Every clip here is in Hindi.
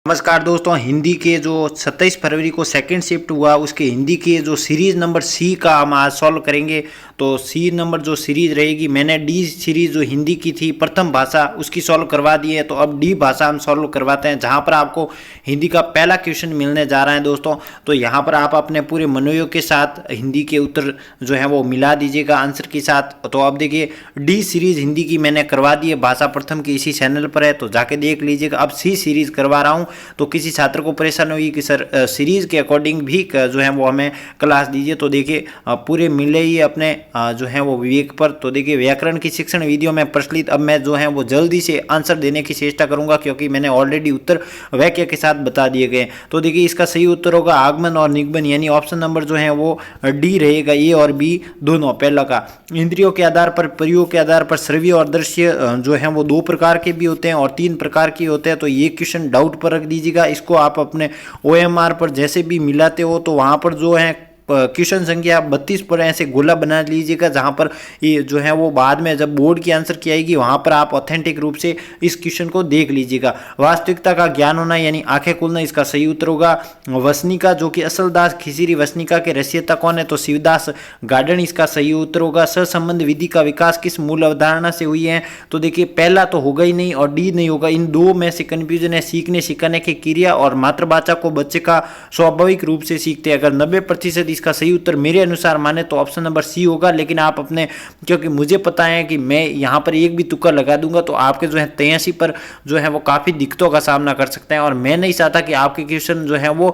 नमस्कार दोस्तों, हिंदी के जो 27 फरवरी को सेकंड शिफ्ट हुआ उसके हिंदी के जो सीरीज नंबर सी का हम आज सॉल्व करेंगे। तो सी नंबर जो सीरीज रहेगी, मैंने डी सीरीज जो हिंदी की थी प्रथम भाषा उसकी सॉल्व करवा दी है। तो अब डी भाषा हम सॉल्व करवाते हैं, जहां पर आपको हिंदी का पहला क्वेश्चन मिलने जा रहा है दोस्तों। तो यहाँ पर आप अपने पूरे मनोयोग के साथ हिंदी के उत्तर जो है वो मिला दीजिएगा आंसर के साथ। तो अब देखिए, डी सीरीज हिंदी की मैंने करवा दी है, भाषा प्रथम की इसी चैनल पर है, तो जाके देख लीजिएगा। अब सी सीरीज करवा रहा हूँ, तो किसी छात्र को परेशानी हुई कि सर सीरीज के अकॉर्डिंग भी जो है वो हमें क्लास दीजिए, तो देखिए पूरे मिले ही अपने जो है वो विवेक पर। तो देखिए, व्याकरण की शिक्षण वीडियो में प्रचलित, अब मैं जो है वो जल्दी से आंसर देने की चेष्टा करूंगा, क्योंकि मैंने ऑलरेडी उत्तर वाक्य के साथ बता दिए गए। तो देखिए, इसका सही उत्तर होगा आगमन और निगमन, यानी ऑप्शन नंबर जो है वो डी रहेगा, ए और बी दोनों। पहला का इंद्रियों के आधार पर, प्रयोग के आधार पर श्रव्य और दृश्य जो है वो दो प्रकार के भी होते हैं और तीन प्रकार के होते हैं। तो ये क्वेश्चन डाउट पर रख दीजिएगा। इसको आप अपने OMR पर जैसे भी मिलाते हो तो वहां पर जो है क्वेश्चन संख्या 32 पर ऐसे गोला बना लीजिएगा, जहां पर ये जो है वो बाद में जब बोर्ड की आंसर की आएगी वहां पर आप ऑथेंटिक रूप से इस क्वेश्चन को देख लीजिएगा। वास्तविकता का ज्ञान होना यानी आंखें खुलना, इसका सही उत्तर होगा। वसनिका जो कि असल दास खिसिरी वसनिका के रचयिता कौन है, तो शिवदास गार्डन इसका सही उत्तर होगा। सहसंबंध विधि का विकास किस मूल अवधारणा से हुई है, तो देखिए पहला तो होगा ही नहीं और डी नहीं होगा। इन दो में से कंफ्यूजन है, सीखने सिखाने की क्रिया और मातृभाषा को बच्चे का स्वाभाविक रूप से सीखते हैं। अगर 90% इसका सही उत्तर मेरे अनुसार माने तो ऑप्शन नंबर सी होगा। लेकिन आप अपने, क्योंकि मुझे पता है कि मैं यहां पर एक भी तुक्का लगा दूंगा तो आपके जो है 83 पर जो है वो काफी दिक्कतों का सामना कर सकते हैं, और मैं नहीं चाहता कि आपके क्वेश्चन जो है वो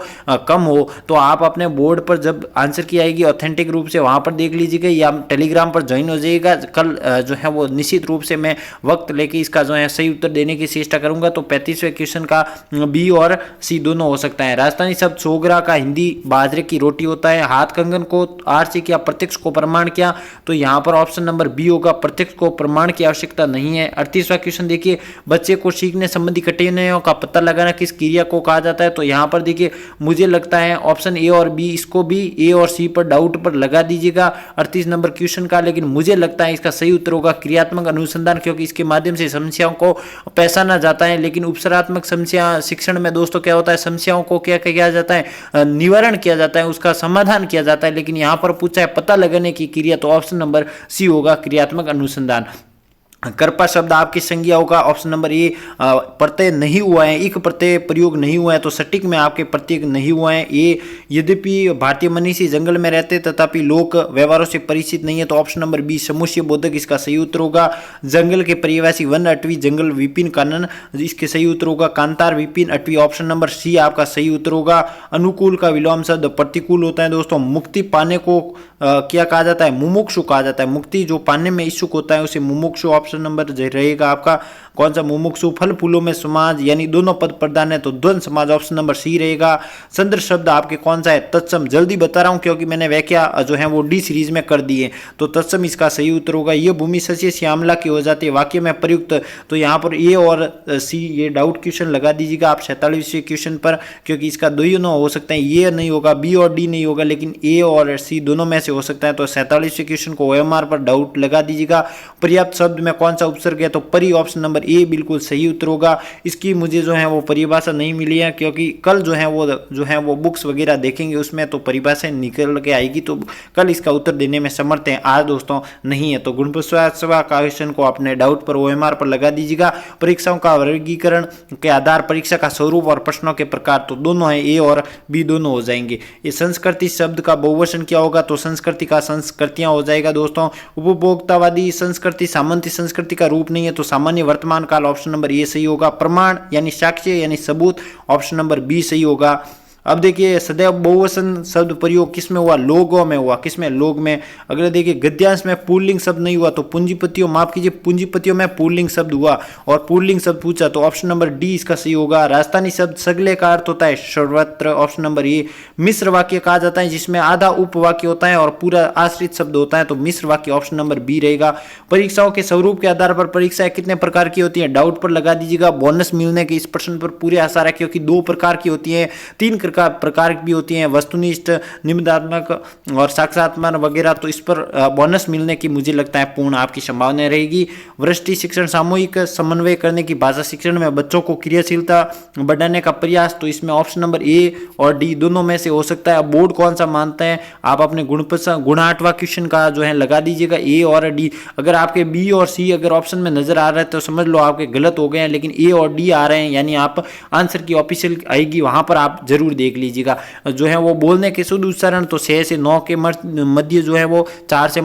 कम हो। तो आप अपने बोर्ड पर जब आंसर की आएगी ऑथेंटिक रूप से वहां पर देख लीजिएगा, या टेलीग्राम पर ज्वाइन हो जाइएगा। कल जो है वो निश्चित रूप से मैं वक्त लेके इसका जो है सही उत्तर देने की चेष्टा करूंगा। तो 35वें क्वेश्चन का बी और सी दोनों हो सकता है। राजस्थानी शब्द सोगरा का हिंदी बाजरे की रोटी होता है। हाथ कंगन को आर से किया, प्रत्यक्ष को प्रमाण किया, तो यहां पर ऑप्शन नंबर बी होगा, प्रत्यक्ष को प्रमाण की आवश्यकता नहीं है। 38वां क्वेश्चन देखिए, बच्चे को सीखने संबंधी कठिनाइयों का पता लगाना किस क्रिया को कहा जाता है, तो यहां पर देखिए मुझे लगता है ऑप्शन ए और बी, इसको भी ए और सी पर डाउट पर लगा दीजिएगा 38 नंबर क्वेश्चन का। लेकिन मुझे लगता है इसका सही उत्तर होगा क्रियात्मक अनुसंधान, क्योंकि इसके माध्यम से समस्याओं को पहचाना जाता है। लेकिन उपसरात्मक समस्या शिक्षण में दोस्तों क्या होता है, समस्याओं को क्या किया जाता है, निवारण किया जाता है, उसका समाधान किया जाता है। लेकिन यहां पर पूछा है पता लगाने की क्रिया, तो ऑप्शन नंबर सी होगा क्रियात्मक अनुसंधान। कर्पा शब्द आपकी संज्ञा होगा, ऑप्शन नंबर ए प्रत्यय नहीं हुआ है, इक प्रत्यय प्रयोग नहीं हुआ है, तो सटीक में आपके प्रत्यय नहीं हुआ है। ये यद्यपि भारतीय मनीषी जंगल में रहते तथापि लोक व्यवहारों से परिचित नहीं है, तो ऑप्शन नंबर बी समुच्चय बोधक इसका सही उत्तर होगा। जंगल के परिवासी वन अटवी जंगल विपिन कानन, इसके सही उत्तर होगा कांतार Vipin Atavi, option number C आपका सही उत्तर होगा। अनुकूल का विलोम शब्द प्रतिकूल होता है दोस्तों। मुक्ति पाने को क्या कहा जाता है, मुमुक्षु कहा जाता है। मुक्ति जो पाने में इच्छुक होता है उसे मुमुक्षु, ऑप्शन नंबर रहेगा आपका कौन सा, मुमुक्षु। फल फूलों में समाज यानी दोनों पद प्रधान है, तो द्वंद समाज, ऑप्शन नंबर सी रहेगा। संदर्भ शब्द आपके कौन सा है, तत्सम। जल्दी बता रहा हूं क्योंकि मैंने व्याख्या जो है वो डी सीरीज में कर दी है, तो तत्सम इसका सही उत्तर होगा। ये भूमि सस्य श्यामला की हो जाती है वाक्य में प्रयुक्त, तो यहाँ पर ए और सी ये डाउट क्वेश्चन लगा दीजिएगा आप 47वें क्वेश्चन पर, क्योंकि इसका दोनों हो सकते हैं, ये नहीं होगा, बी और डी नहीं होगा, लेकिन ए और सी दोनों में से हो सकता है। तो 47वें क्वेश्चन को OMR पर डाउट लगा दीजिएगा। पर्याप्त शब्द में कौन सा उपसर्ग है, तो परि, ऑप्शन नंबर ए बिल्कुल सही उत्तर होगा। इसकी मुझे जो है वो परिभाषा नहीं मिली है, क्योंकि कल जो है वो बुक्स वगैरह देखेंगे उसमें तो परिभाषा निकल के आएगी, तो कल इसका उत्तर देने में समर्थ हैं, आज दोस्तों नहीं है। तो गुणप्रस्ताव का क्वेश्चन को अपने डाउट पर OMR पर लगा दीजिएगा। परीक्षाओं का वर्गीकरण के आधार, परीक्षा का स्वरूप और प्रश्नों के प्रकार, तो दोनों है, ए और बी दोनों हो जाएंगे। ये संस्कृति शब्द का बहुवचन क्या होगा, तो संस्कृति का संस्कृतियां हो जाएगा दोस्तों। उपभोक्तावादी संस्कृति सामंती संस्कृति का रूप नहीं है, तो सामान्य वर्तमान काल, ऑप्शन नंबर ए सही होगा। प्रमाण यानी साक्ष्य यानी सबूत, ऑप्शन नंबर बी सही होगा। अब देखिए, सदैव बहुवचन शब्द प्रयोग किसमें हुआ, लोगों में हुआ, किसमें, लोग में। अगले देखिए, गद्यांश में पुल्लिंग शब्द नहीं हुआ, तो पूंजीपतियों, माफ कीजिए, पूंजीपतियों में पुल्लिंग शब्द हुआ और पुल्लिंग शब्द पूछा, तो ऑप्शन नंबर डी इसका सही होगा। राजस्थानी शब्द सगले का अर्थ होता है सर्वत्र, ऑप्शन नंबर ए। मिश्र वाक्य कहा जाता है जिसमें आधा उपवाक्य होता है और पूरा आश्रित शब्द होता है, तो मिश्र वाक्य, ऑप्शन नंबर बी रहेगा। परीक्षाओं के स्वरूप के आधार पर परीक्षाएं कितने प्रकार की होती है, डाउट पर लगा दीजिएगा। बोनस मिलने के इस प्रश्न पर पूरे आसार है, क्योंकि 2 प्रकार की होती है, 3 का प्रकार भी होती हैं, वस्तुनिष्ठ, निबंधात्मक और साक्षात्मक वगैरह, तो इस पर बोनस मिलने की मुझे लगता है पूर्ण आपकी संभावना रहेगी। वृष्टि शिक्षण, सामूहिक समन्वय करने की भाषा शिक्षण में बच्चों को क्रियाशीलता बढ़ाने का प्रयास, तो इसमें ऑप्शन नंबर ए और डी दोनों में से हो सकता है। अब बोर्ड कौन सा मानता है, आप अपने गुणाठवा क्वेश्चन का जो है लगा दीजिएगा ए और डी। अगर आपके बी और सी अगर ऑप्शन में नजर आ रहा है तो समझ लो आपके गलत हो गए हैं, लेकिन ए और डी आ रहे हैं, यानी आप आंसर की ऑफिशियल आएगी वहां पर आप जरूर देख लीजिएगा। जो है वो बोलने के शुद्ध उच्चारण तो 6 से 9 के मध्य जो है वो 4 से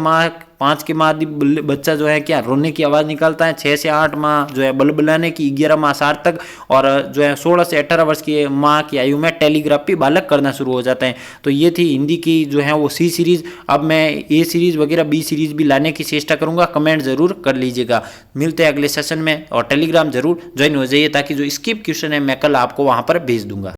5 के माह बच्चा जो है क्या रोने की आवाज़ निकालता है, 6 से 8 माह जो है बलबलाने की, 11 माह सार्थक, और जो है 16 से 18 वर्ष की माह की आयु में टेलीग्राफी बालक करना शुरू हो जाते हैं। तो ये थी हिंदी की जो है वो सी सीरीज़। अब मैं ए सीरीज़ वगैरह बी सीरीज़ भी लाने की चेष्टा करूँगा, कमेंट जरूर कर लीजिएगा। मिलते हैं अगले सेशन में, और टेलीग्राम जरूर ज्वाइन हो जाइए ताकि जो स्किप क्वेश्चन है मैं कल आपको वहाँ पर भेज दूंगा।